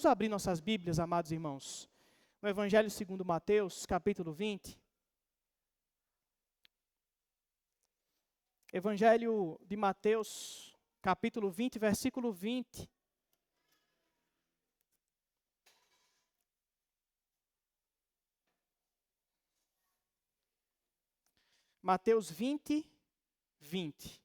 Vamos abrir nossas Bíblias, amados irmãos, no Evangelho segundo Mateus, capítulo 20. Evangelho de Mateus, capítulo 20, versículo 20. Mateus 20, 20.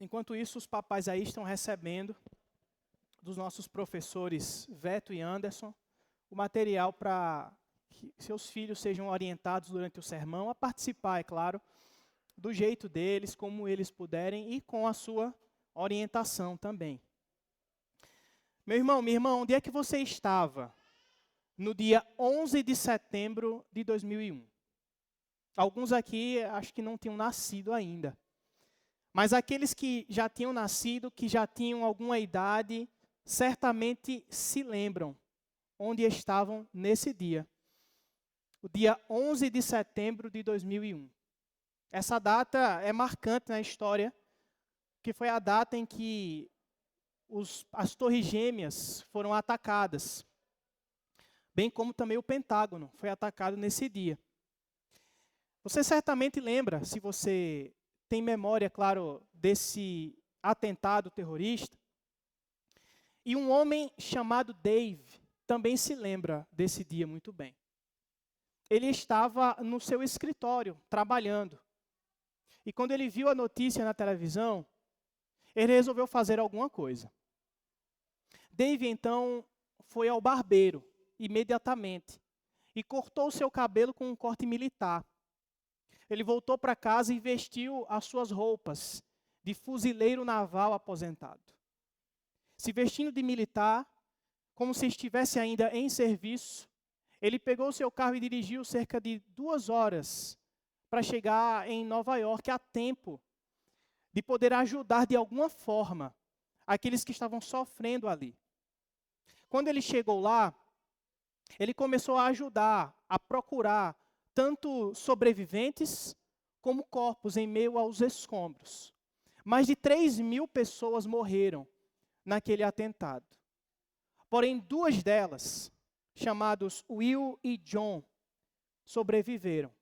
Enquanto isso, os papais aí estão recebendo dos nossos professores Veto e Anderson o material para que seus filhos sejam orientados durante o sermão a participar, é claro, do jeito deles, como eles puderem e com a sua orientação também. Meu irmão, minha irmã, onde é que você estava no dia 11 de setembro de 2001? Alguns aqui acho que não tinham nascido ainda. Mas aqueles que já tinham nascido, que já tinham alguma idade, certamente se lembram onde estavam nesse dia. O dia 11 de setembro de 2001. Essa data é marcante na história, que foi a data em que as Torres Gêmeas foram atacadas, bem como também o Pentágono foi atacado nesse dia. Você certamente lembra, se você tem memória, claro, desse atentado terrorista. E um homem chamado Dave também se lembra desse dia muito bem. Ele estava no seu escritório, trabalhando. E quando ele viu a notícia na televisão, ele resolveu fazer alguma coisa. Dave, então, foi ao barbeiro, imediatamente, e cortou o seu cabelo com um corte militar. Ele voltou para casa e vestiu as suas roupas de fuzileiro naval aposentado. Se vestindo de militar, como se estivesse ainda em serviço, ele pegou seu carro e dirigiu cerca de 2 horas para chegar em Nova York a tempo de poder ajudar de alguma forma aqueles que estavam sofrendo ali. Quando ele chegou lá, ele começou a ajudar, a procurar tanto sobreviventes como corpos em meio aos escombros. Mais de 3.000 pessoas morreram naquele atentado. Porém, 2 delas, chamados Will e John, sobreviveram.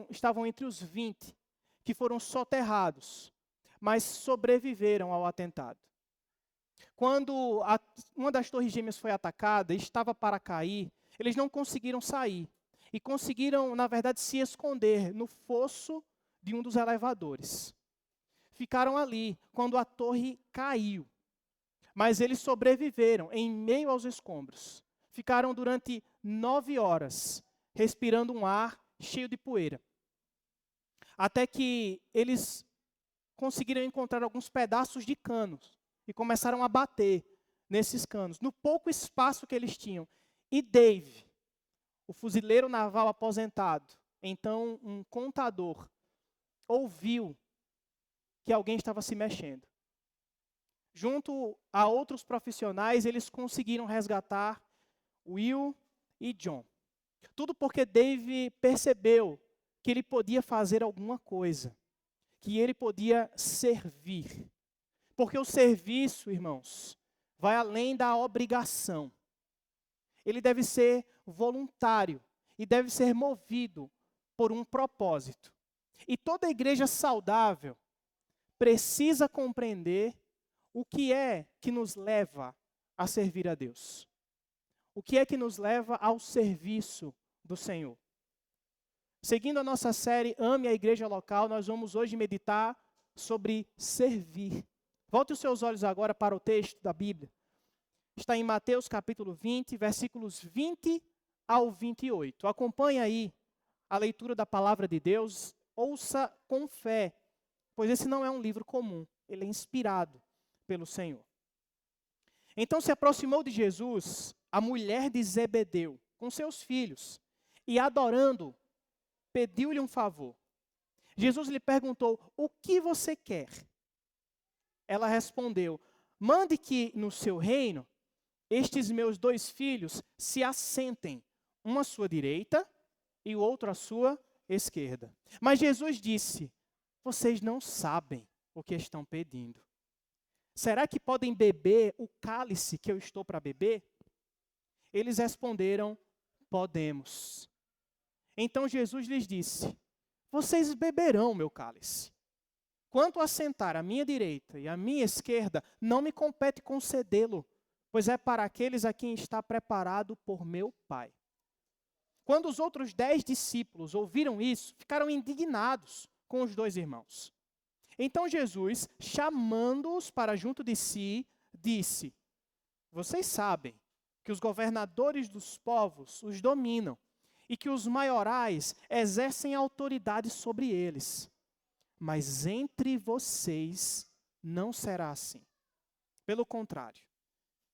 Estavam entre os 20 que foram soterrados, mas sobreviveram ao atentado. Quando uma das Torres Gêmeas foi atacada e estava para cair, eles não conseguiram sair. E conseguiram, na verdade, se esconder no fosso de um dos elevadores. Ficaram ali quando a torre caiu. Mas eles sobreviveram em meio aos escombros. Ficaram durante 9 horas, respirando um ar cheio de poeira. Até que eles conseguiram encontrar alguns pedaços de canos e começaram a bater nesses canos, no pouco espaço que eles tinham. E Dave, o fuzileiro naval aposentado, então um contador, ouviu que alguém estava se mexendo. Junto a outros profissionais, eles conseguiram resgatar Will e John. Tudo porque Dave percebeu que ele podia fazer alguma coisa, que ele podia servir. Porque o serviço, irmãos, vai além da obrigação. Ele deve ser voluntário e deve ser movido por um propósito. E toda igreja saudável precisa compreender o que é que nos leva a servir a Deus. O que é que nos leva ao serviço do Senhor. Seguindo a nossa série Ame a Igreja Local, nós vamos hoje meditar sobre servir. Volte os seus olhos agora para o texto da Bíblia. Está em Mateus capítulo 20, versículos 20 ao 28. Acompanhe aí a leitura da palavra de Deus. Ouça com fé, pois esse não é um livro comum. Ele é inspirado pelo Senhor. Então se aproximou de Jesus a mulher de Zebedeu, com seus filhos, e adorando, pediu-lhe um favor. Jesus lhe perguntou: o que você quer? Ela respondeu: mande que no seu reino estes meus 2 filhos se assentem, um à sua direita e o outro à sua esquerda. Mas Jesus disse: vocês não sabem o que estão pedindo. Será que podem beber o cálice que eu estou para beber? Eles responderam: podemos. Então Jesus lhes disse: vocês beberão o meu cálice. Quanto a sentar à minha direita e à minha esquerda, não me compete concedê-lo, pois é para aqueles a quem está preparado por meu Pai. Quando os outros 10 discípulos ouviram isso, ficaram indignados com os 2 irmãos. Então Jesus, chamando-os para junto de si, disse: vocês sabem que os governadores dos povos os dominam e que os maiorais exercem autoridade sobre eles. Mas entre vocês não será assim. Pelo contrário,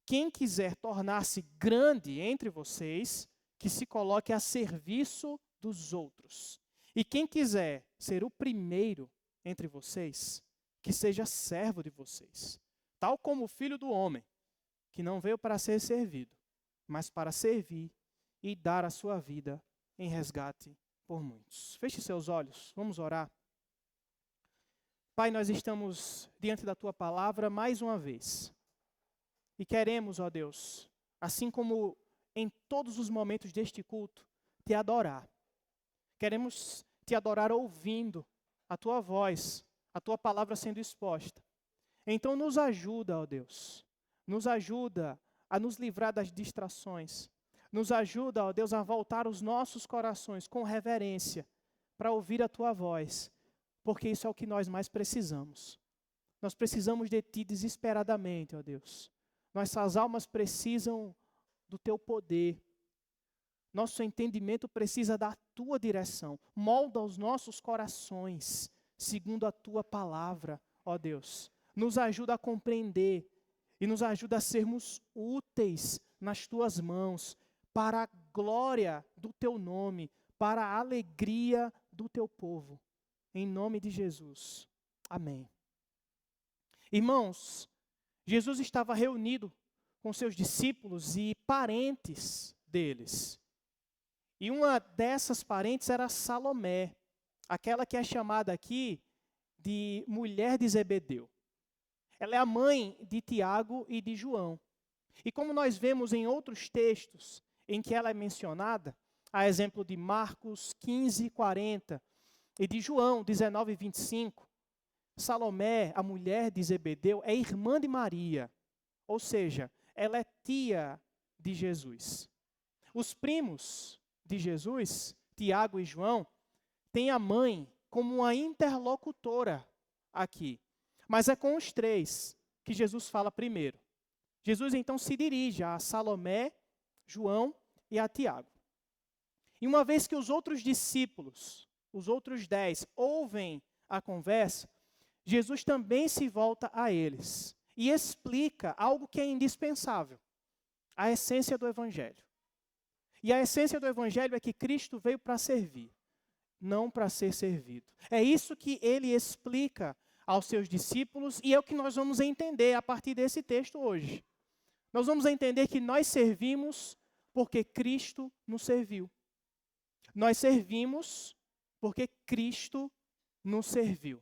quem quiser tornar-se grande entre vocês, que se coloque a serviço dos outros. E quem quiser ser o primeiro entre vocês, que seja servo de vocês. Tal como o Filho do Homem, que não veio para ser servido, mas para servir e dar a sua vida em resgate por muitos. Feche seus olhos, vamos orar. Pai, nós estamos diante da Tua palavra mais uma vez. E queremos, ó Deus, assim como em todos os momentos deste culto, Te adorar. Queremos Te adorar ouvindo a Tua voz, a Tua palavra sendo exposta. Então nos ajuda, ó Deus. Nos ajuda a nos livrar das distrações. Nos ajuda, ó Deus, a voltar os nossos corações com reverência para ouvir a Tua voz. Porque isso é o que nós mais precisamos. Nós precisamos de Ti desesperadamente, ó Deus. Nossas almas precisam do Teu poder. Nosso entendimento precisa da Tua direção. Molda os nossos corações segundo a Tua palavra, ó Deus. Nos ajuda a compreender e nos ajuda a sermos úteis nas Tuas mãos para a glória do Teu nome, para a alegria do Teu povo. Em nome de Jesus. Amém. Irmãos, Jesus estava reunido com seus discípulos e parentes deles. E uma dessas parentes era Salomé, aquela que é chamada aqui de mulher de Zebedeu. Ela é a mãe de Tiago e de João. E como nós vemos em outros textos em que ela é mencionada, a exemplo de Marcos 15:40, e de João 19:25, Salomé, a mulher de Zebedeu, é irmã de Maria, ou seja, ela é tia de Jesus. Os primos de Jesus, Tiago e João, têm a mãe como uma interlocutora aqui, mas é com os 3 que Jesus fala primeiro. Jesus então se dirige a Salomé, João e a Tiago. E uma vez que os outros discípulos, os outros 10, ouvem a conversa, Jesus também se volta a eles e explica algo que é indispensável, a essência do Evangelho. E a essência do Evangelho é que Cristo veio para servir, não para ser servido. É isso que ele explica aos seus discípulos e é o que nós vamos entender a partir desse texto hoje. Nós vamos entender que nós servimos porque Cristo nos serviu. Nós servimos porque Cristo nos serviu.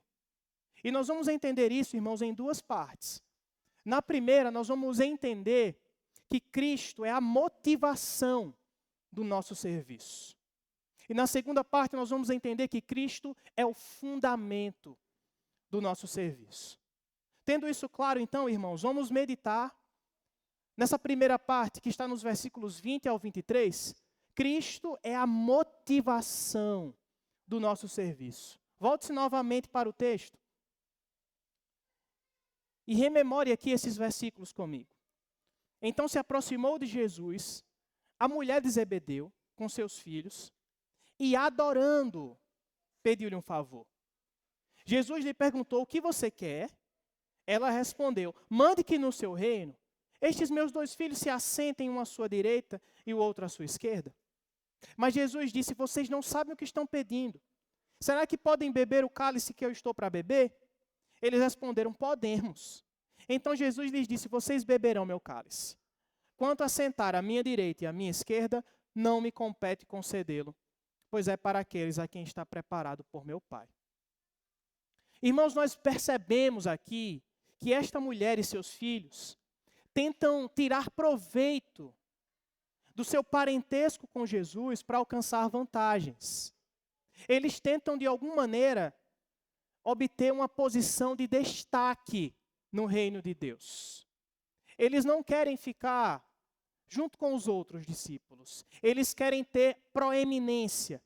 E nós vamos entender isso, irmãos, em 2 partes. Na primeira, nós vamos entender que Cristo é a motivação do nosso serviço. E na segunda parte, nós vamos entender que Cristo é o fundamento do nosso serviço. Tendo isso claro, então, irmãos, vamos meditar nessa primeira parte que está nos versículos 20 ao 23. Cristo é a motivação do nosso serviço. Volte-se novamente para o texto. E rememore aqui esses versículos comigo. Então se aproximou de Jesus a mulher de Zebedeu com seus filhos e adorando, pediu-lhe um favor. Jesus lhe perguntou: o que você quer? Ela respondeu: mande que no seu reino estes meus 2 filhos se assentem, um à sua direita e o outro à sua esquerda. Mas Jesus disse: vocês não sabem o que estão pedindo. Será que podem beber o cálice que eu estou para beber? Eles responderam: podemos. Então Jesus lhes disse: vocês beberão meu cálice. Quanto a sentar à minha direita e à minha esquerda, não me compete concedê-lo, pois é para aqueles a quem está preparado por meu Pai. Irmãos, nós percebemos aqui que esta mulher e seus filhos tentam tirar proveito do seu parentesco com Jesus para alcançar vantagens. Eles tentam, de alguma maneira, obter uma posição de destaque no reino de Deus. Eles não querem ficar junto com os outros discípulos. Eles querem ter proeminência.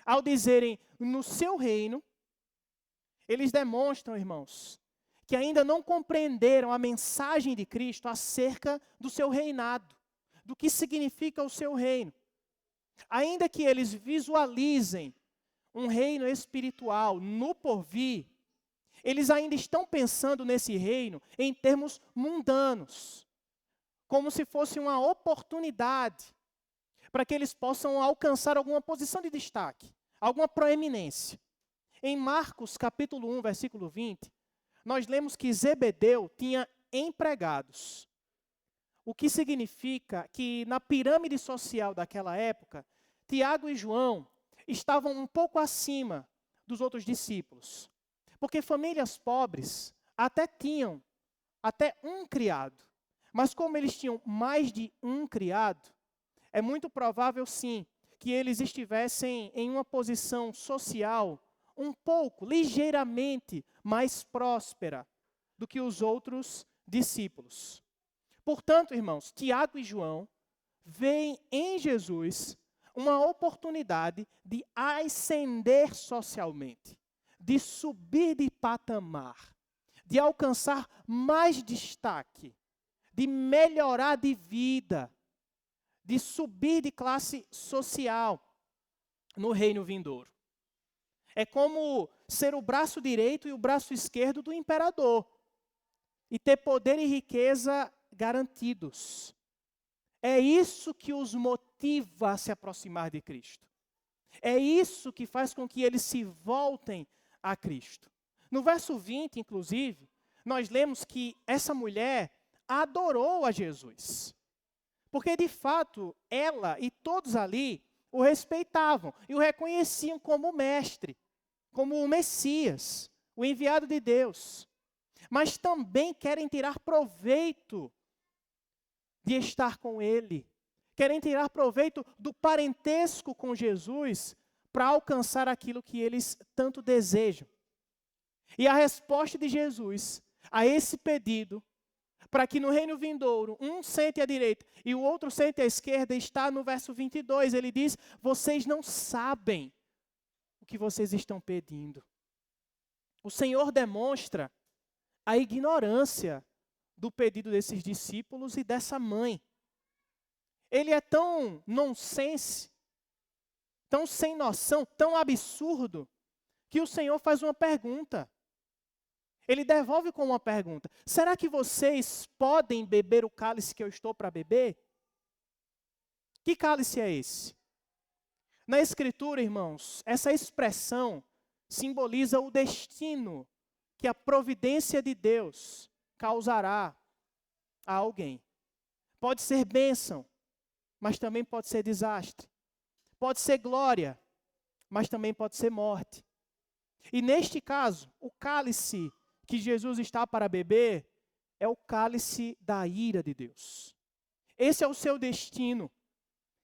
Ao dizerem no seu reino, eles demonstram, irmãos, que ainda não compreenderam a mensagem de Cristo acerca do seu reinado, do que significa o seu reino. Ainda que eles visualizem um reino espiritual no porvir, eles ainda estão pensando nesse reino em termos mundanos, como se fosse uma oportunidade para que eles possam alcançar alguma posição de destaque, alguma proeminência. Em Marcos capítulo 1, versículo 20, nós lemos que Zebedeu tinha empregados. O que significa que na pirâmide social daquela época, Tiago e João estavam um pouco acima dos outros discípulos. Porque famílias pobres até tinham até um criado. Mas como eles tinham mais de um criado, é muito provável sim que eles estivessem em uma posição social um pouco, ligeiramente mais próspera do que os outros discípulos. Portanto, irmãos, Tiago e João veem em Jesus uma oportunidade de ascender socialmente, de subir de patamar, de alcançar mais destaque, de melhorar de vida, de subir de classe social no reino vindouro. É como ser o braço direito e o braço esquerdo do imperador e ter poder e riqueza garantidos. É isso que os motiva a se aproximar de Cristo. É isso que faz com que eles se voltem a Cristo. No verso 20, inclusive, nós lemos que essa mulher adorou a Jesus. Porque, de fato, ela e todos ali o respeitavam e o reconheciam como mestre, como o Messias, o enviado de Deus. Mas também querem tirar proveito de estar com Ele. Querem tirar proveito do parentesco com Jesus para alcançar aquilo que eles tanto desejam. E a resposta de Jesus a esse pedido, para que no reino vindouro um sente à direita e o outro sente à esquerda, está no verso 22. Ele diz: vocês não sabem o que vocês estão pedindo. O Senhor demonstra a ignorância do pedido desses discípulos e dessa mãe. Ele é tão nonsense, tão sem noção, tão absurdo, que o Senhor faz uma pergunta. Ele devolve com uma pergunta: será que vocês podem beber o cálice que eu estou para beber? Que cálice é esse? Na Escritura, irmãos, essa expressão simboliza o destino que a providência de Deus causará a alguém. Pode ser bênção, mas também pode ser desastre. Pode ser glória, mas também pode ser morte. E neste caso, o cálice que Jesus está para beber é o cálice da ira de Deus. Esse é o seu destino.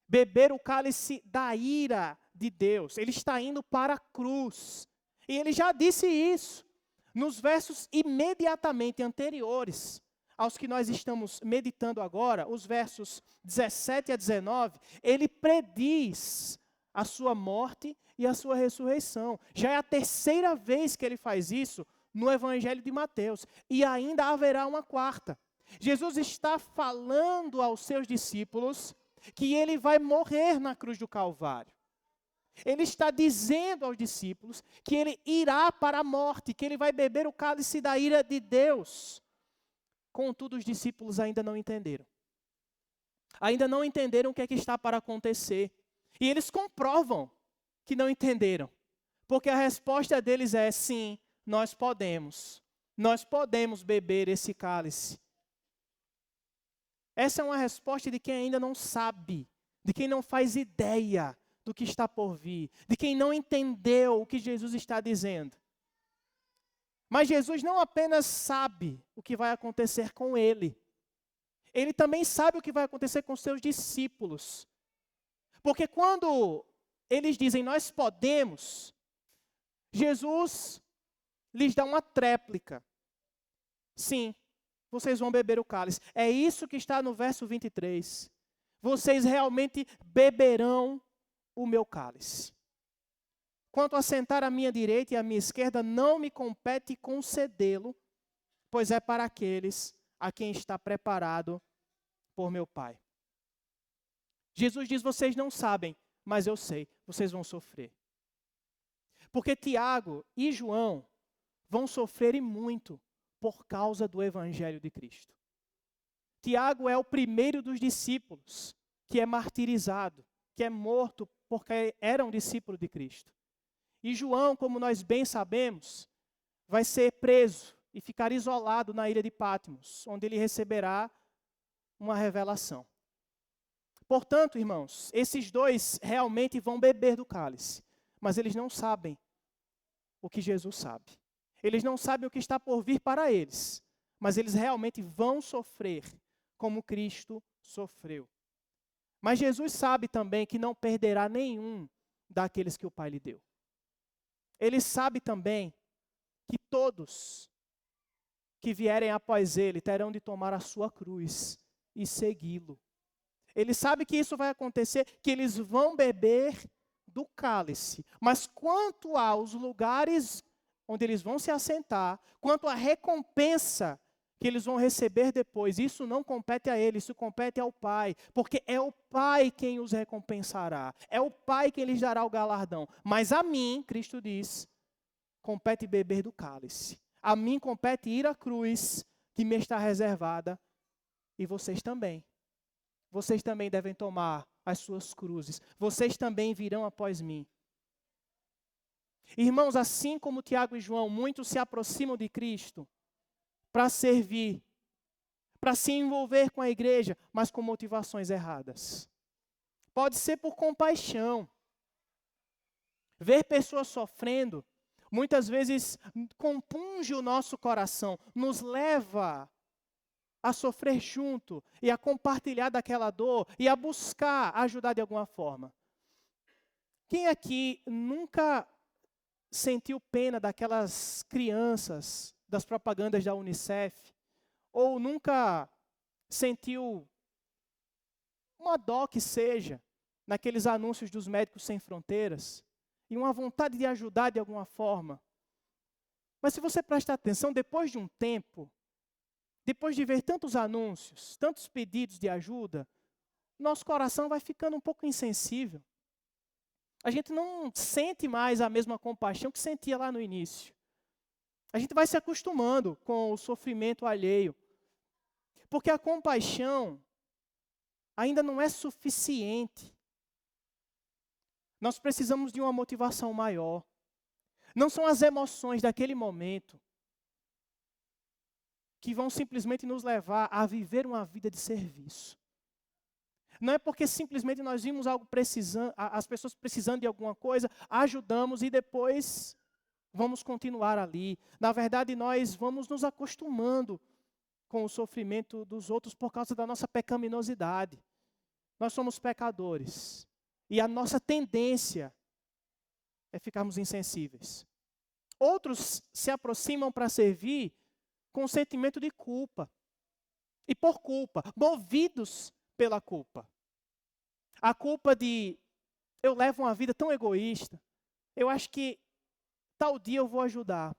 Beber o cálice da ira de Deus. Ele está indo para a cruz. E ele já disse isso nos versos imediatamente anteriores aos que nós estamos meditando agora, os versos 17 a 19, ele prediz a sua morte e a sua ressurreição. Já é a terceira vez que ele faz isso no Evangelho de Mateus, e ainda haverá uma quarta. Jesus está falando aos seus discípulos que ele vai morrer na cruz do Calvário. Ele está dizendo aos discípulos que ele irá para a morte, que ele vai beber o cálice da ira de Deus. Contudo, os discípulos ainda não entenderam. Ainda não entenderam o que é que está para acontecer. E eles comprovam que não entenderam. Porque a resposta deles é: sim, nós podemos. Nós podemos beber esse cálice. Essa é uma resposta de quem ainda não sabe, de quem não faz ideia do que está por vir, de quem não entendeu o que Jesus está dizendo. Mas Jesus não apenas sabe o que vai acontecer com ele, ele também sabe o que vai acontecer com seus discípulos. Porque quando eles dizem nós podemos, Jesus lhes dá uma tréplica. Sim, vocês vão beber o cálice. É isso que está no verso 23. Vocês realmente beberão o meu cálice. Quanto a sentar à minha direita e à minha esquerda, não me compete concedê-lo, pois é para aqueles a quem está preparado por meu Pai. Jesus diz, vocês não sabem, mas eu sei, vocês vão sofrer. Porque Tiago e João vão sofrer e muito por causa do Evangelho de Cristo. Tiago é o primeiro dos discípulos que é martirizado, que é morto porque era um discípulo de Cristo. E João, como nós bem sabemos, vai ser preso e ficar isolado na ilha de Patmos, onde ele receberá uma revelação. Portanto, irmãos, esses dois realmente vão beber do cálice, mas eles não sabem o que Jesus sabe. Eles não sabem o que está por vir para eles, mas eles realmente vão sofrer como Cristo sofreu. Mas Jesus sabe também que não perderá nenhum daqueles que o Pai lhe deu. Ele sabe também que todos que vierem após ele terão de tomar a sua cruz e segui-lo. Ele sabe que isso vai acontecer, que eles vão beber do cálice. Mas quanto aos lugares onde eles vão se assentar, quanto à recompensa que eles vão receber depois, isso não compete a eles, isso compete ao Pai. Porque é o Pai quem os recompensará. É o Pai quem lhes dará o galardão. Mas a mim, Cristo diz, compete beber do cálice. A mim compete ir à cruz que me está reservada. E vocês também. Vocês também devem tomar as suas cruzes. Vocês também virão após mim. Irmãos, assim como Tiago e João, muitos se aproximam de Cristo para servir, para se envolver com a igreja, mas com motivações erradas. Pode ser por compaixão. Ver pessoas sofrendo, muitas vezes compunge o nosso coração, nos leva a sofrer junto e a compartilhar daquela dor e a buscar ajudar de alguma forma. Quem aqui nunca sentiu pena daquelas crianças das propagandas da Unicef? Ou nunca sentiu uma dó que seja naqueles anúncios dos Médicos Sem Fronteiras? E uma vontade de ajudar de alguma forma? Mas se você prestar atenção, depois de um tempo, depois de ver tantos anúncios, tantos pedidos de ajuda, nosso coração vai ficando um pouco insensível. A gente não sente mais a mesma compaixão que sentia lá no início. A gente vai se acostumando com o sofrimento alheio. Porque a compaixão ainda não é suficiente. Nós precisamos de uma motivação maior. Não são as emoções daquele momento que vão simplesmente nos levar a viver uma vida de serviço. Não é porque simplesmente nós vimos algo precisando, as pessoas precisando de alguma coisa, ajudamos e depois vamos continuar ali. Na verdade, nós vamos nos acostumando com o sofrimento dos outros por causa da nossa pecaminosidade. Nós somos pecadores. E a nossa tendência é ficarmos insensíveis. Outros se aproximam para servir com sentimento de culpa. E por culpa, movidos pela culpa. A culpa de, eu levo uma vida tão egoísta, eu acho que tal dia eu vou ajudar.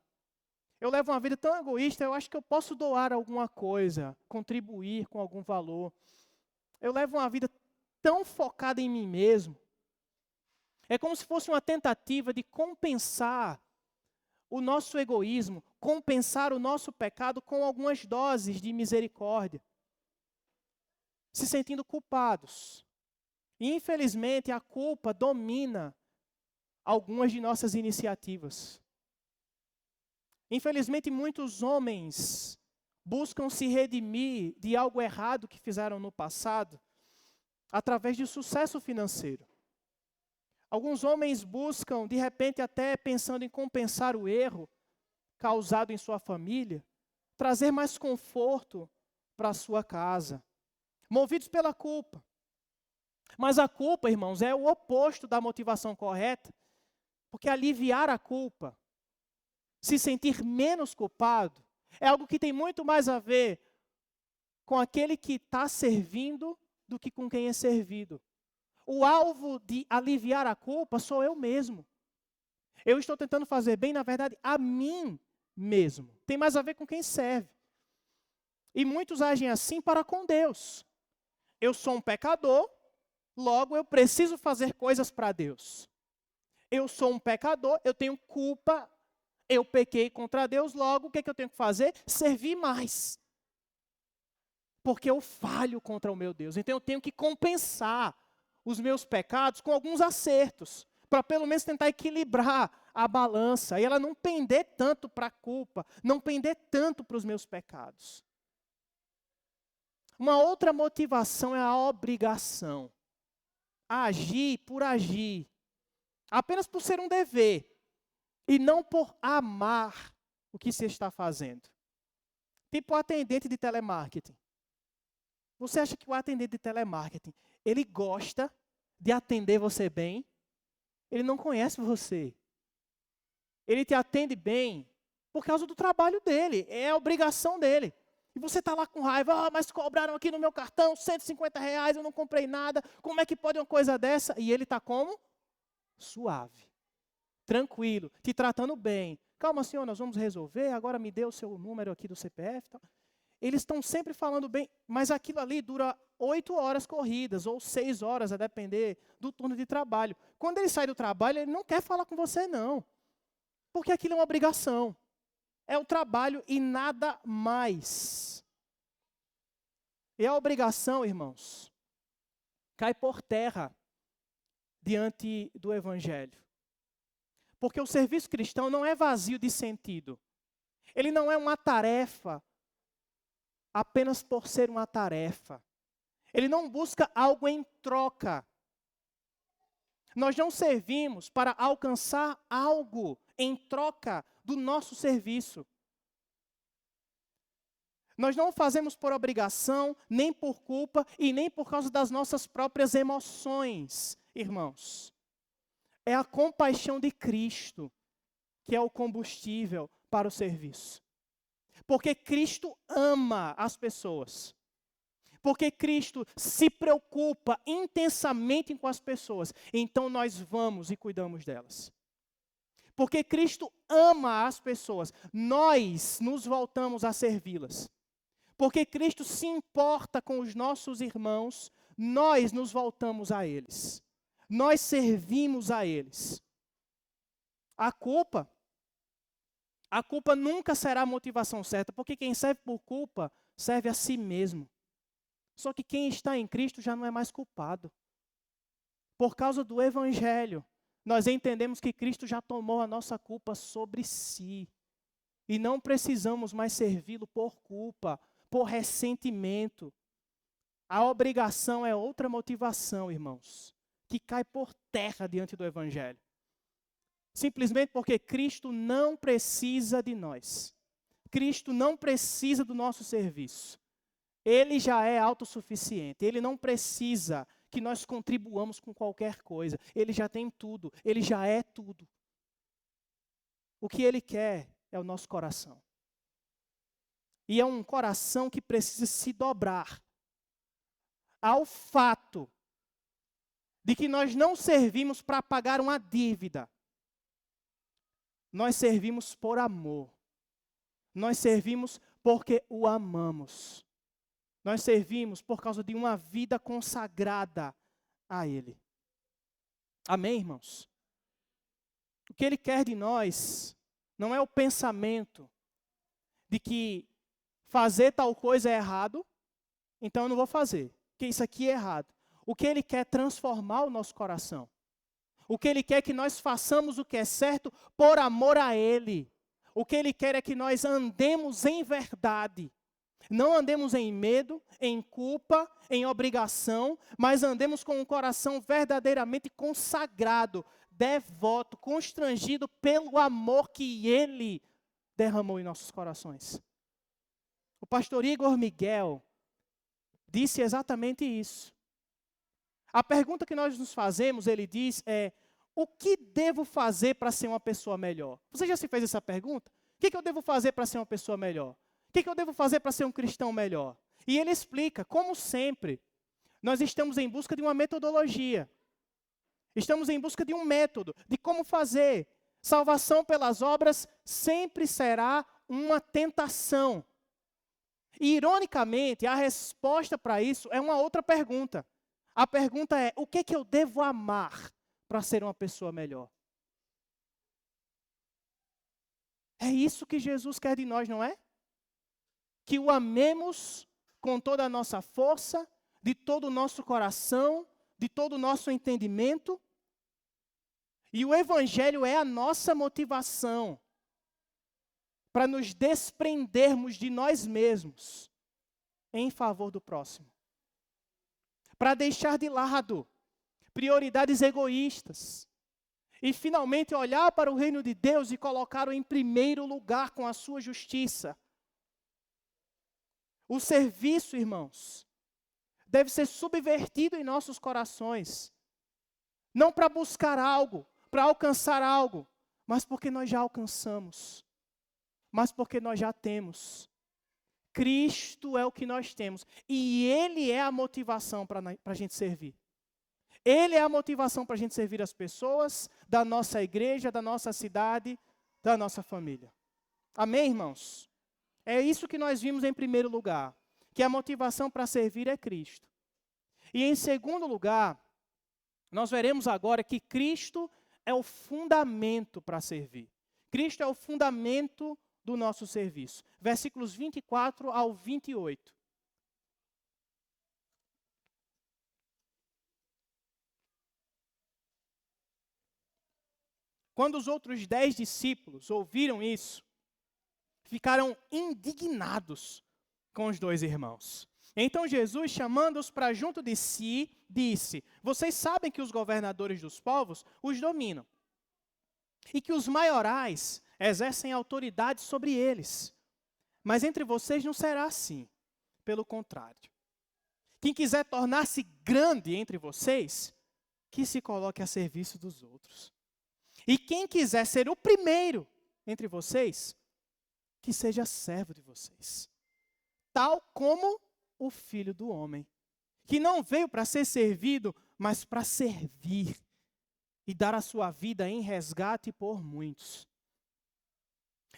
Eu levo uma vida tão egoísta, eu acho que eu posso doar alguma coisa, contribuir com algum valor. Eu levo uma vida tão focada em mim mesmo. É como se fosse uma tentativa de compensar o nosso egoísmo, compensar o nosso pecado com algumas doses de misericórdia. Se sentindo culpados. E, infelizmente, a culpa domina algumas de nossas iniciativas. Infelizmente, muitos homens buscam se redimir de algo errado que fizeram no passado através de sucesso financeiro. Alguns homens buscam, de repente, até pensando em compensar o erro causado em sua família, trazer mais conforto para a sua casa, movidos pela culpa. Mas a culpa, irmãos, é o oposto da motivação correta, porque aliviar a culpa, se sentir menos culpado, é algo que tem muito mais a ver com aquele que está servindo do que com quem é servido. O alvo de aliviar a culpa sou eu mesmo. Eu estou tentando fazer bem, na verdade, a mim mesmo. Tem mais a ver com quem serve. E muitos agem assim para com Deus. Eu sou um pecador, logo eu preciso fazer coisas para Deus. Eu sou um pecador, eu tenho culpa, eu pequei contra Deus, logo o que eu tenho que fazer? Servir mais. Porque eu falho contra o meu Deus. Então eu tenho que compensar os meus pecados com alguns acertos, para pelo menos tentar equilibrar a balança, e ela não pender tanto para a culpa, não pender tanto para os meus pecados. Uma outra motivação é a obrigação. Agir por agir, apenas por ser um dever, e não por amar o que se está fazendo. Tipo o atendente de telemarketing. Você acha que o atendente de telemarketing, ele gosta de atender você bem? Ele não conhece você. Ele te atende bem por causa do trabalho dele, é a obrigação dele. E você está lá com raiva, mas cobraram aqui no meu cartão R$ 150, eu não comprei nada, como é que pode uma coisa dessa? E ele está como? Suave, tranquilo, te tratando bem. Calma, senhor, nós vamos resolver, agora me dê o seu número aqui do CPF. Tá? Eles estão sempre falando bem, mas aquilo ali dura 8 horas corridas, ou 6 horas, a depender do turno de trabalho. Quando ele sai do trabalho, ele não quer falar com você, não. Porque aquilo é uma obrigação. É o trabalho e nada mais. E a obrigação, irmãos, cai por terra diante do Evangelho. Porque o serviço cristão não é vazio de sentido. Ele não é uma tarefa apenas por ser uma tarefa. Ele não busca algo em troca. Nós não servimos para alcançar algo em troca do nosso serviço. Nós não o fazemos por obrigação, nem por culpa e nem por causa das nossas próprias emoções, irmãos. É a compaixão de Cristo que é o combustível para o serviço. Porque Cristo ama as pessoas. Porque Cristo se preocupa intensamente com as pessoas. Então nós vamos e cuidamos delas. Porque Cristo ama as pessoas. Nós nos voltamos a servi-las. Porque Cristo se importa com os nossos irmãos. Nós nos voltamos a eles. Nós servimos a eles. A culpa nunca será a motivação certa, porque quem serve por culpa, serve a si mesmo. Só que quem está em Cristo já não é mais culpado. Por causa do Evangelho, nós entendemos que Cristo já tomou a nossa culpa sobre si. E não precisamos mais servi-lo por culpa, por ressentimento. A obrigação é outra motivação, irmãos, que cai por terra diante do Evangelho. Simplesmente porque Cristo não precisa de nós. Cristo não precisa do nosso serviço. Ele já é autossuficiente. Ele não precisa que nós contribuamos com qualquer coisa. Ele já tem tudo. Ele já é tudo. O que Ele quer é o nosso coração. E é um coração que precisa se dobrar ao fato de que nós não servimos para pagar uma dívida. Nós servimos por amor. Nós servimos porque o amamos. Nós servimos por causa de uma vida consagrada a Ele. Amém, irmãos? O que Ele quer de nós não é o pensamento de que fazer tal coisa é errado, então eu não vou fazer, porque isso aqui é errado. O que Ele quer é transformar o nosso coração. O que Ele quer é que nós façamos o que é certo por amor a Ele. O que Ele quer é que nós andemos em verdade. Não andemos em medo, em culpa, em obrigação, mas andemos com um coração verdadeiramente consagrado, devoto, constrangido pelo amor que Ele derramou em nossos corações. O pastor Igor Miguel disse exatamente isso. A pergunta que nós nos fazemos, ele diz, é: o que devo fazer para ser uma pessoa melhor? Você já se fez essa pergunta? O que eu devo fazer para ser uma pessoa melhor? O que eu devo fazer para ser um cristão melhor? E ele explica, como sempre, nós estamos em busca de uma metodologia. Estamos em busca de um método, de como fazer. Salvação pelas obras sempre será uma tentação. E, ironicamente, a resposta para isso é uma outra pergunta. A pergunta é: o que eu devo amar para ser uma pessoa melhor? É isso que Jesus quer de nós, não é? Que o amemos com toda a nossa força, de todo o nosso coração, de todo o nosso entendimento. E o Evangelho é a nossa motivação para nos desprendermos de nós mesmos em favor do próximo. Para deixar de lado prioridades egoístas e finalmente olhar para o reino de Deus e colocá-lo em primeiro lugar com a sua justiça. O serviço, irmãos, deve ser subvertido em nossos corações. Não para buscar algo, para alcançar algo, mas porque nós já alcançamos. Mas porque nós já temos. Cristo é o que nós temos. E Ele é a motivação para a gente servir. Ele é a motivação para a gente servir as pessoas da nossa igreja, da nossa cidade, da nossa família. Amém, irmãos? É isso que nós vimos em primeiro lugar, que a motivação para servir é Cristo. E em segundo lugar, nós veremos agora que Cristo é o fundamento para servir. Cristo é o fundamento do nosso serviço. Versículos 24 ao 28. Quando os outros 10 discípulos ouviram isso, ficaram indignados com os dois irmãos. Então Jesus, chamando-os para junto de si, disse: vocês sabem que os governadores dos povos os dominam, e que os maiorais exercem autoridade sobre eles. Mas entre vocês não será assim. Pelo contrário. Quem quiser tornar-se grande entre vocês, que se coloque a serviço dos outros. E quem quiser ser o primeiro entre vocês, que seja servo de vocês. Tal como o Filho do Homem, que não veio para ser servido, mas para servir e dar a sua vida em resgate por muitos.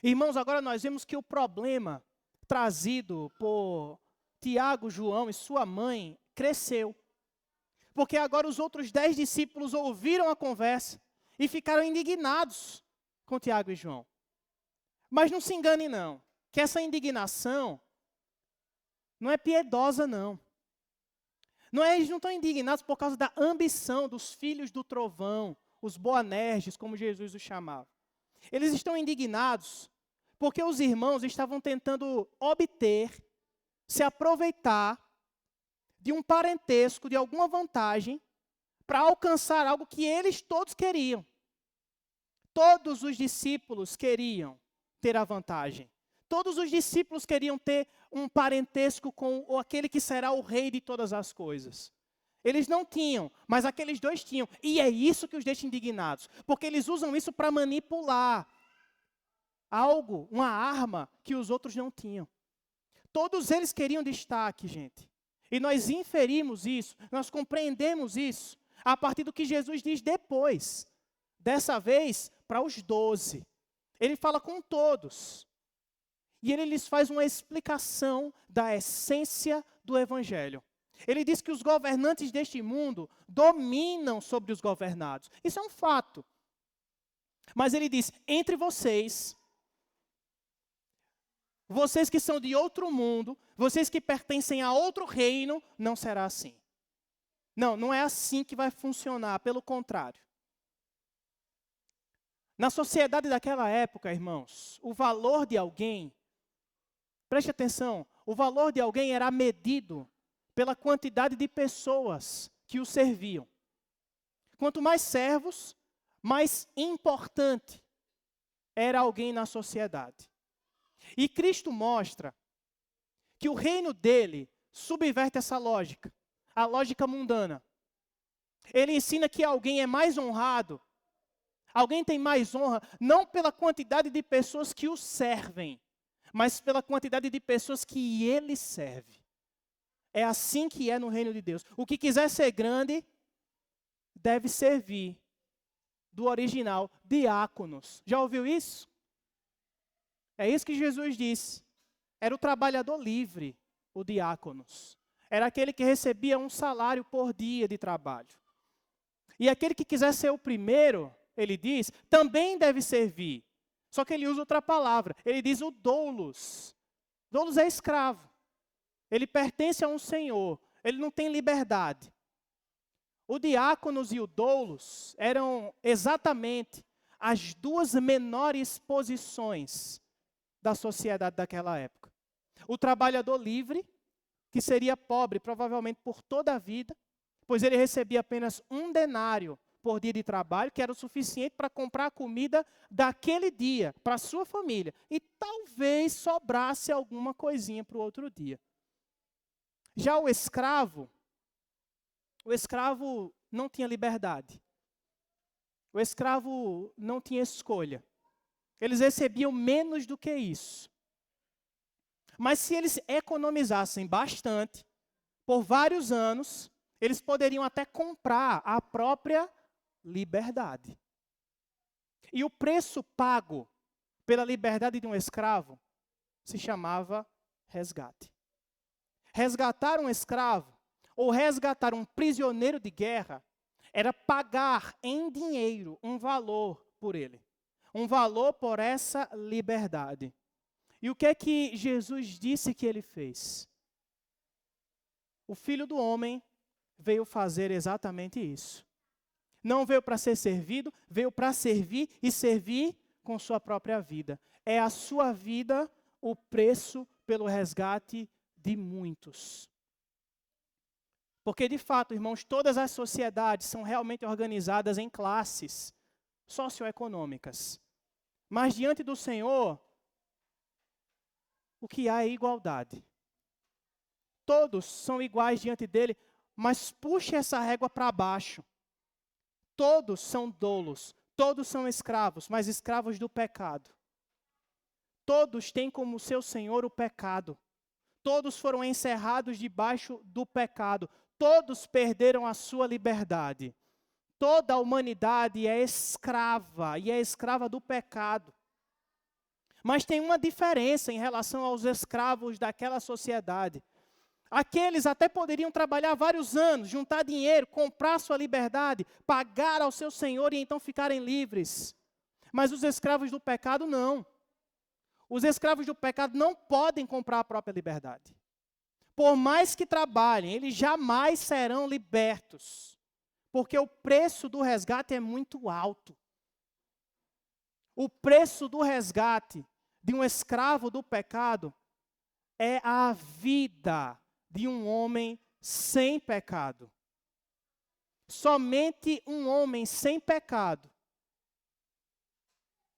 Irmãos, agora nós vemos que o problema trazido por Tiago, João e sua mãe cresceu. Porque agora os outros 10 discípulos ouviram a conversa e ficaram indignados com Tiago e João. Mas não se engane não, que essa indignação não é piedosa não. Eles não estão indignados por causa da ambição dos filhos do trovão, os Boanerges, como Jesus os chamava. Eles estão indignados porque os irmãos estavam tentando obter, se aproveitar de um parentesco, de alguma vantagem, para alcançar algo que eles todos queriam. Todos os discípulos queriam ter a vantagem. Todos os discípulos queriam ter um parentesco com aquele que será o rei de todas as coisas. Eles não tinham, mas aqueles dois tinham. E é isso que os deixa indignados. Porque eles usam isso para manipular algo, uma arma que os outros não tinham. Todos eles queriam destaque, gente. E nós inferimos isso, nós compreendemos isso a partir do que Jesus diz depois. Dessa vez, para os 12. Ele fala com todos. E ele lhes faz uma explicação da essência do Evangelho. Ele diz que os governantes deste mundo dominam sobre os governados. Isso é um fato. Mas ele diz, entre vocês que são de outro mundo, vocês que pertencem a outro reino, não será assim. Não é assim que vai funcionar, pelo contrário. Na sociedade daquela época, irmãos, o valor de alguém, preste atenção, O valor de alguém era medido pela quantidade de pessoas que o serviam. Quanto mais servos, mais importante era alguém na sociedade. E Cristo mostra que o reino dele subverte essa lógica, a lógica mundana. Ele ensina que alguém é mais honrado, alguém tem mais honra, não pela quantidade de pessoas que o servem, mas pela quantidade de pessoas que ele serve. É assim que é no reino de Deus. O que quiser ser grande, deve servir. Do original, diáconos. Já ouviu isso? É isso que Jesus disse. Era o trabalhador livre, o diáconos. Era aquele que recebia um salário por dia de trabalho. E aquele que quiser ser o primeiro, ele diz, também deve servir. Só que ele usa outra palavra. Ele diz o doulos. Doulos é escravo. Ele pertence a um senhor. Ele não tem liberdade. O diáconos e o doulos eram exatamente as duas menores posições da sociedade daquela época. O trabalhador livre, que seria pobre provavelmente por toda a vida, pois ele recebia apenas 1 denário por dia de trabalho, que era o suficiente para comprar a comida daquele dia, para a sua família. E talvez sobrasse alguma coisinha para o outro dia. Já o escravo não tinha liberdade. O escravo não tinha escolha. Eles recebiam menos do que isso. Mas se eles economizassem bastante, por vários anos, eles poderiam até comprar a própria liberdade. E o preço pago pela liberdade de um escravo se chamava resgate. Resgatar um escravo ou resgatar um prisioneiro de guerra era pagar em dinheiro um valor por ele. Um valor por essa liberdade. E o que é que Jesus disse que ele fez? O Filho do Homem veio fazer exatamente isso. Não veio para ser servido, veio para servir e servir com sua própria vida. É a sua vida o preço pelo resgate de muitos. Porque, de fato, irmãos, todas as sociedades são realmente organizadas em classes socioeconômicas. Mas, diante do Senhor, o que há é igualdade. Todos são iguais diante dele, mas puxe essa régua para baixo. Todos são doulos, todos são escravos, mas escravos do pecado. Todos têm como seu senhor o pecado. Todos foram encerrados debaixo do pecado. Todos perderam a sua liberdade. Toda a humanidade é escrava, e é escrava do pecado. Mas tem uma diferença em relação aos escravos daquela sociedade. Aqueles até poderiam trabalhar vários anos, juntar dinheiro, comprar sua liberdade, pagar ao seu senhor e então ficarem livres. Mas os escravos do pecado não. Os escravos do pecado não podem comprar a própria liberdade. Por mais que trabalhem, eles jamais serão libertos. Porque o preço do resgate é muito alto. O preço do resgate de um escravo do pecado é a vida de um homem sem pecado. Somente um homem sem pecado,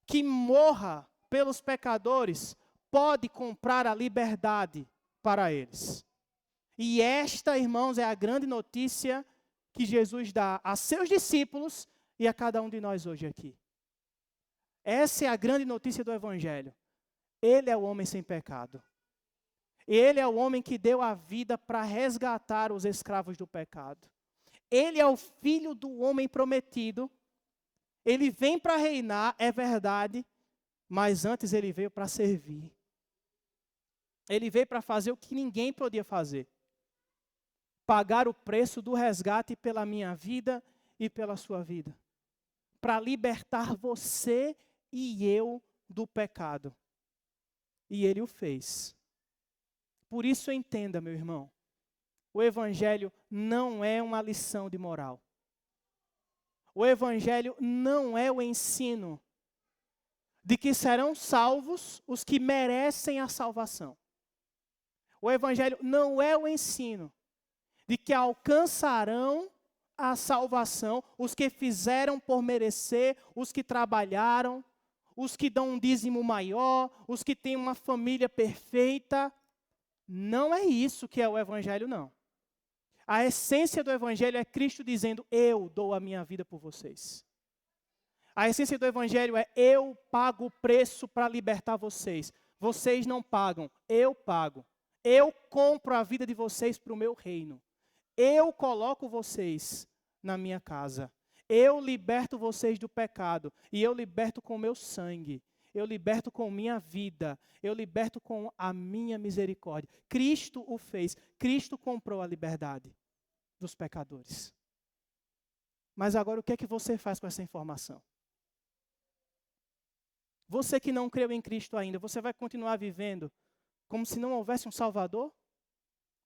que morra pelos pecadores, pode comprar a liberdade para eles. E esta, irmãos, é a grande notícia que Jesus dá a seus discípulos e a cada um de nós hoje aqui. Essa é a grande notícia do Evangelho. Ele é o homem sem pecado. Ele é o homem que deu a vida para resgatar os escravos do pecado. Ele é o filho do homem prometido. Ele vem para reinar, é verdade, mas antes ele veio para servir. Ele veio para fazer o que ninguém podia fazer. Pagar o preço do resgate pela minha vida e pela sua vida. Para libertar você e eu do pecado. E ele o fez. Por isso entenda, meu irmão, o Evangelho não é uma lição de moral. O Evangelho não é o ensino de que serão salvos os que merecem a salvação. O evangelho não é o ensino de que alcançarão a salvação os que fizeram por merecer, os que trabalharam, os que dão um dízimo maior, os que têm uma família perfeita. Não é isso que é o evangelho, não. A essência do evangelho é Cristo dizendo, eu dou a minha vida por vocês. A essência do evangelho é, eu pago o preço para libertar vocês. Vocês não pagam, eu pago. Eu compro a vida de vocês para o meu reino. Eu coloco vocês na minha casa. Eu liberto vocês do pecado. E eu liberto com o meu sangue. Eu liberto com minha vida. Eu liberto com a minha misericórdia. Cristo o fez. Cristo comprou a liberdade dos pecadores. Mas agora o que é que você faz com essa informação? Você que não creu em Cristo ainda, você vai continuar vivendo como se não houvesse um Salvador?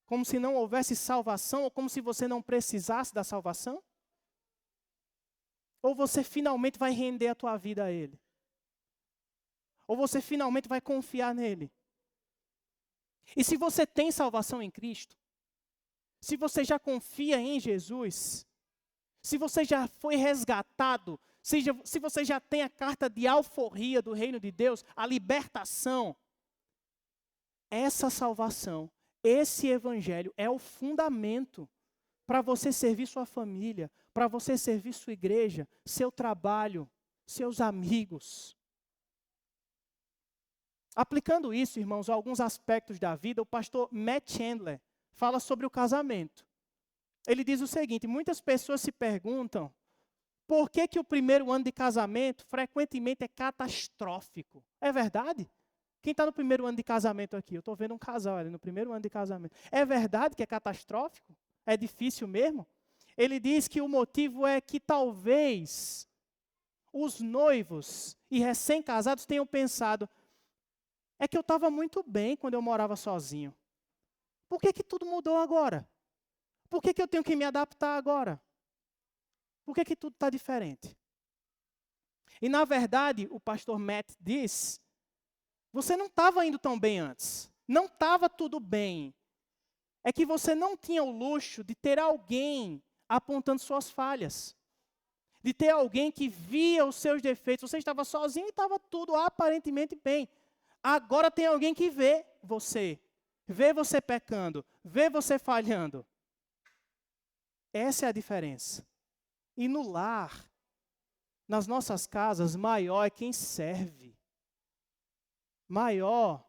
Como se não houvesse salvação? Ou como se você não precisasse da salvação? Ou você finalmente vai render a tua vida a Ele? Ou você finalmente vai confiar nele? E se você tem salvação em Cristo, se você já confia em Jesus, se você já foi resgatado, se você já tem a carta de alforria do reino de Deus, a libertação, essa salvação, esse evangelho é o fundamento para você servir sua família, para você servir sua igreja, seu trabalho, seus amigos. Aplicando isso, irmãos, a alguns aspectos da vida, o pastor Matt Chandler fala sobre o casamento. Ele diz o seguinte, muitas pessoas se perguntam por que que o primeiro ano de casamento frequentemente é catastrófico. É verdade? Quem está no primeiro ano de casamento aqui? Eu estou vendo um casal ali no primeiro ano de casamento. É verdade que é catastrófico? É difícil mesmo? Ele diz que o motivo é que talvez os noivos e recém-casados tenham pensado, é que eu estava muito bem quando eu morava sozinho. Por que que tudo mudou agora? Por que que eu tenho que me adaptar agora? Por que que tudo está diferente? E na verdade, o pastor Matt diz, você não estava indo tão bem antes. Não estava tudo bem. É que você não tinha o luxo de ter alguém apontando suas falhas. De ter alguém que via os seus defeitos. Você estava sozinho e estava tudo aparentemente bem. Agora tem alguém que vê você pecando, vê você falhando. Essa é a diferença. E no lar, nas nossas casas, maior é quem serve. Maior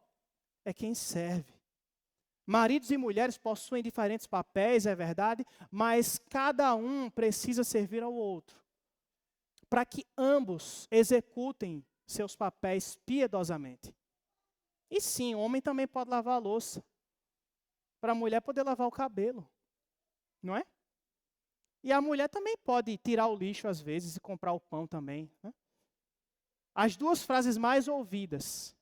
é quem serve. Maridos e mulheres possuem diferentes papéis, é verdade, mas cada um precisa servir ao outro, para que ambos executem seus papéis piedosamente. E sim, o homem também pode lavar a louça, para a mulher poder lavar o cabelo, não é? E a mulher também pode tirar o lixo às vezes e comprar o pão também, né? As duas frases mais ouvidas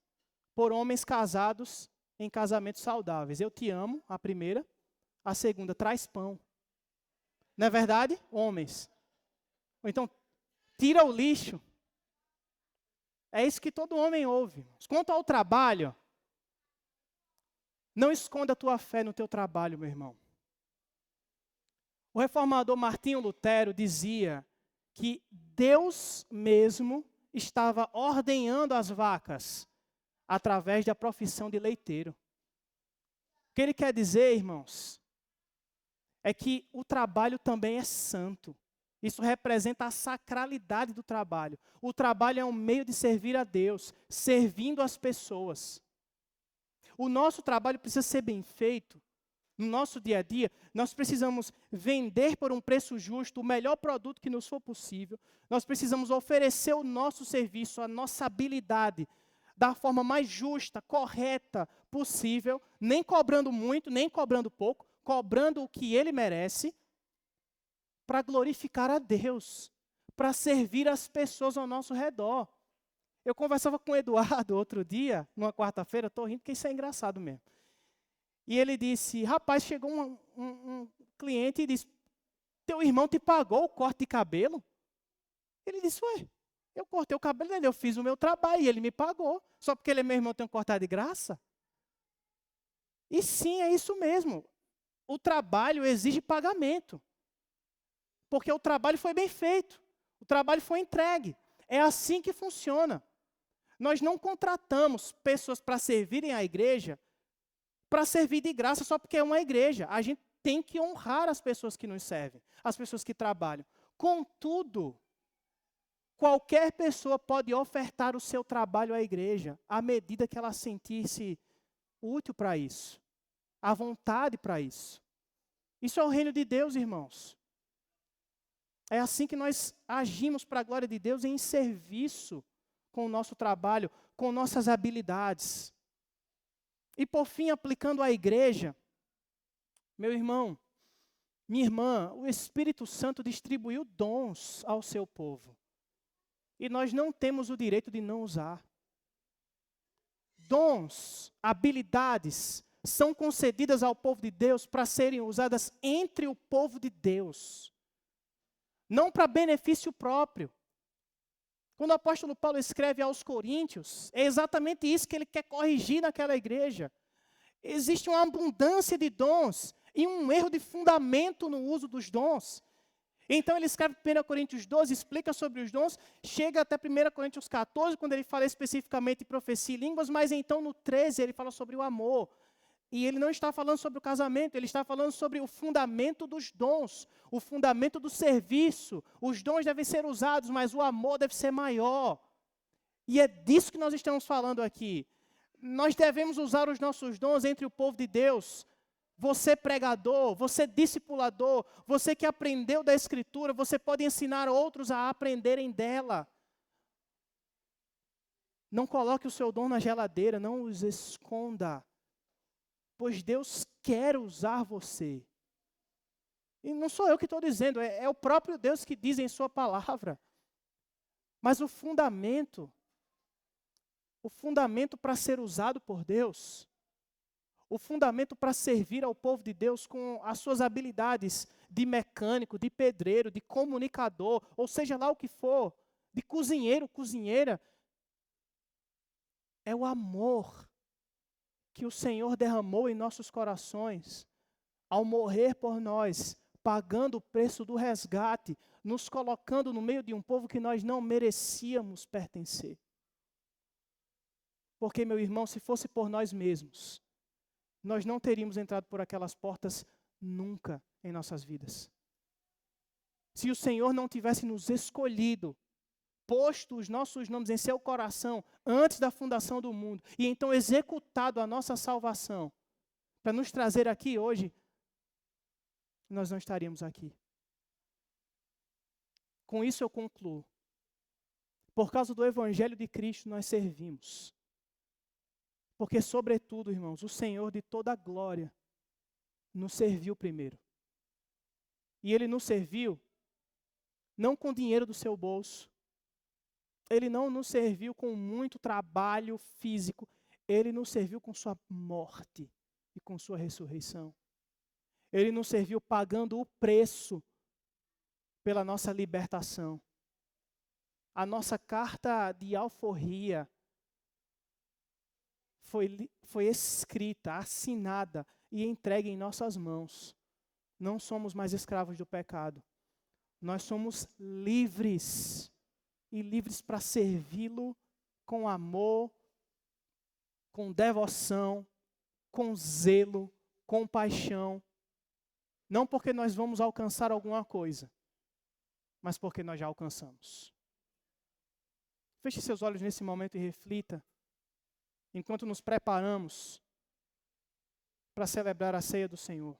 por homens casados em casamentos saudáveis. Eu te amo, a primeira. A segunda, traz pão. Não é verdade? Homens. Ou então, tira o lixo. É isso que todo homem ouve. Quanto ao trabalho, não esconda a tua fé no teu trabalho, meu irmão. O reformador Martinho Lutero dizia que Deus mesmo estava ordenhando as vacas através da profissão de leiteiro. O que ele quer dizer, irmãos, é que o trabalho também é santo. Isso representa a sacralidade do trabalho. O trabalho é um meio de servir a Deus, servindo as pessoas. O nosso trabalho precisa ser bem feito. No nosso dia a dia, nós precisamos vender por um preço justo o melhor produto que nos for possível. Nós precisamos oferecer o nosso serviço, a nossa habilidade, da forma mais justa, correta possível, nem cobrando muito, nem cobrando pouco, cobrando o que ele merece, para glorificar a Deus, para servir as pessoas ao nosso redor. Eu conversava com o Eduardo outro dia, numa quarta-feira, estou rindo porque isso é engraçado mesmo. E ele disse, rapaz, chegou um cliente e disse, teu irmão te pagou o corte de cabelo? Ele disse, ué, eu cortei o cabelo dele, eu fiz o meu trabalho e ele me pagou. Só porque ele é meu irmão, eu tenho que cortar de graça? E sim, é isso mesmo. O trabalho exige pagamento. Porque o trabalho foi bem feito. O trabalho foi entregue. É assim que funciona. Nós não contratamos pessoas para servirem à igreja para servir de graça só porque é uma igreja. A gente tem que honrar as pessoas que nos servem, as pessoas que trabalham. Contudo, qualquer pessoa pode ofertar o seu trabalho à igreja à medida que ela sentisse útil para isso, à vontade para isso. Isso é o reino de Deus, irmãos. É assim que nós agimos para a glória de Deus, em serviço com o nosso trabalho, com nossas habilidades. E por fim, aplicando à igreja, meu irmão, minha irmã, o Espírito Santo distribuiu dons ao seu povo. E nós não temos o direito de não usar. Dons, habilidades, são concedidas ao povo de Deus para serem usadas entre o povo de Deus. Não para benefício próprio. Quando o apóstolo Paulo escreve aos Coríntios, é exatamente isso que ele quer corrigir naquela igreja. Existe uma abundância de dons e um erro de fundamento no uso dos dons. Então ele escreve 1 Coríntios 12, explica sobre os dons, chega até 1 Coríntios 14, quando ele fala especificamente de profecia e línguas, mas então no 13 ele fala sobre o amor. E ele não está falando sobre o casamento, ele está falando sobre o fundamento dos dons, o fundamento do serviço. Os dons devem ser usados, mas o amor deve ser maior. E é disso que nós estamos falando aqui. Nós devemos usar os nossos dons entre o povo de Deus. Você pregador, você discipulador, você que aprendeu da Escritura, você pode ensinar outros a aprenderem dela. Não coloque o seu dom na geladeira, não os esconda. Pois Deus quer usar você. E não sou eu que estou dizendo, é o próprio Deus que diz em sua palavra. Mas o fundamento para ser usado por Deus, o fundamento para servir ao povo de Deus com as suas habilidades de mecânico, de pedreiro, de comunicador, ou seja lá o que for, de cozinheiro, cozinheira, é o amor que o Senhor derramou em nossos corações, ao morrer por nós, pagando o preço do resgate, nos colocando no meio de um povo que nós não merecíamos pertencer. Porque, meu irmão, se fosse por nós mesmos, nós não teríamos entrado por aquelas portas nunca em nossas vidas. Se o Senhor não tivesse nos escolhido, posto os nossos nomes em seu coração antes da fundação do mundo, e então executado a nossa salvação, para nos trazer aqui hoje, nós não estaríamos aqui. Com isso eu concluo. Por causa do Evangelho de Cristo nós servimos. Porque, sobretudo, irmãos, o Senhor de toda a glória nos serviu primeiro. E Ele nos serviu não com dinheiro do seu bolso. Ele não nos serviu com muito trabalho físico. Ele nos serviu com sua morte e com sua ressurreição. Ele nos serviu pagando o preço pela nossa libertação. A nossa carta de alforria foi escrita, assinada e entregue em nossas mãos. Não somos mais escravos do pecado. Nós somos livres. E livres para servi-lo com amor, com devoção, com zelo, com paixão. Não porque nós vamos alcançar alguma coisa, mas porque nós já alcançamos. Feche seus olhos nesse momento e reflita, enquanto nos preparamos para celebrar a ceia do Senhor.